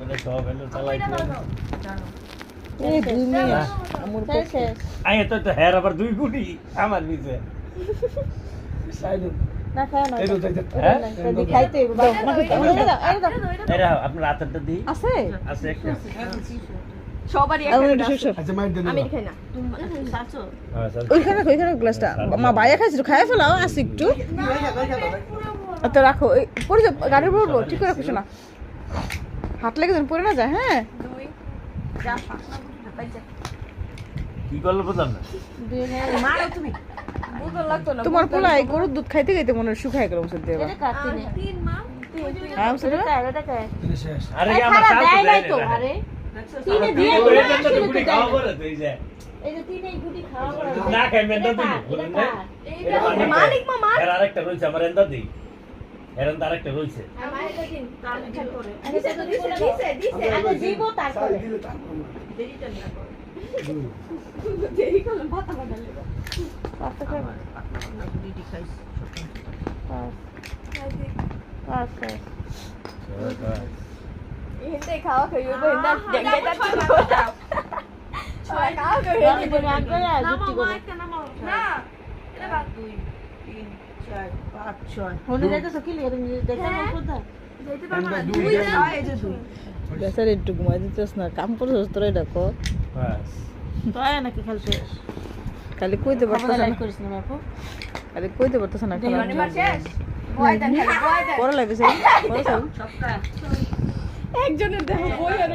আপনাদের সব হলো চালাই এই 2 মিনিট আমুর পক্ষে আয় তো হের আবার 2 কোটি আমার নিচে না খায় না হ্যাঁ খাইতে দাও এরা আপনার রাতেরটা দিই আছে আছে একটা সবারই আচ্ছা মাইর দেন আমি খাই না হ্যাঁ স্যার ওইখানে গ্লাসটা মা বাইয়া খাইছিল খাই ফেলাও আছে একটু তো রাখো পরে গাড়ির উপর উঠবো ঠিক করে রাখো না হাত লেগে যেন পড়ে না যায় হ্যাঁ কি করলো বুঝলাম না মারো তুমি তোমার পোলাই গরুর দুধ খাইতে খাইতে মনে হয় শুকায় গেল মুসে দেবা হ্যাঁ মুসে দেবা শেষ আরে আমার সাথে দেয় নাই তো আরে তিনে দিয়ে গুটি খাওয়া পড়ে তুই যা এই যে তিনে গুটি খাওয়া পড়ে না খাই মেন্দা দিই বলেন না মালিক মামা এর আরেকটা রইছে আমার এন্দা দিই এর এন্দা আরেকটা রইছে আমার এটা দিন তার ঠিক করে দিছে আগে দিব তারপরে দেরিটা না করে দেরি করলে মাথা বাঁধালে পাঁচটা খাই দিদি খাইছ আচ্ছা হিন্দে খাওয়া খাইও হিন্দা ডেঙ্গাটা ছয় খাওয়া খাইও আমি তো রাগ করে যুক্তি করে না এটা বাদ 2 3 4 5 6 হনে যাইতেছ কি লিয়ে তুমি দেখা না কোথা যাইতে পারবা না দুই 2 দেন। এই যে 2 বেচারে একটু ঘুমাই দিতেছ না কাম করছস তোরা দেখো বাস তাই নাকি খেলছে খালি কইতে পারতাছ না করিস না বাপু খালি কইতে পারতাছ না খেলা মানে মার শেষ বয় দেন বয় দেন পড়া লাগছে পড়া একজনের দেখো বই আর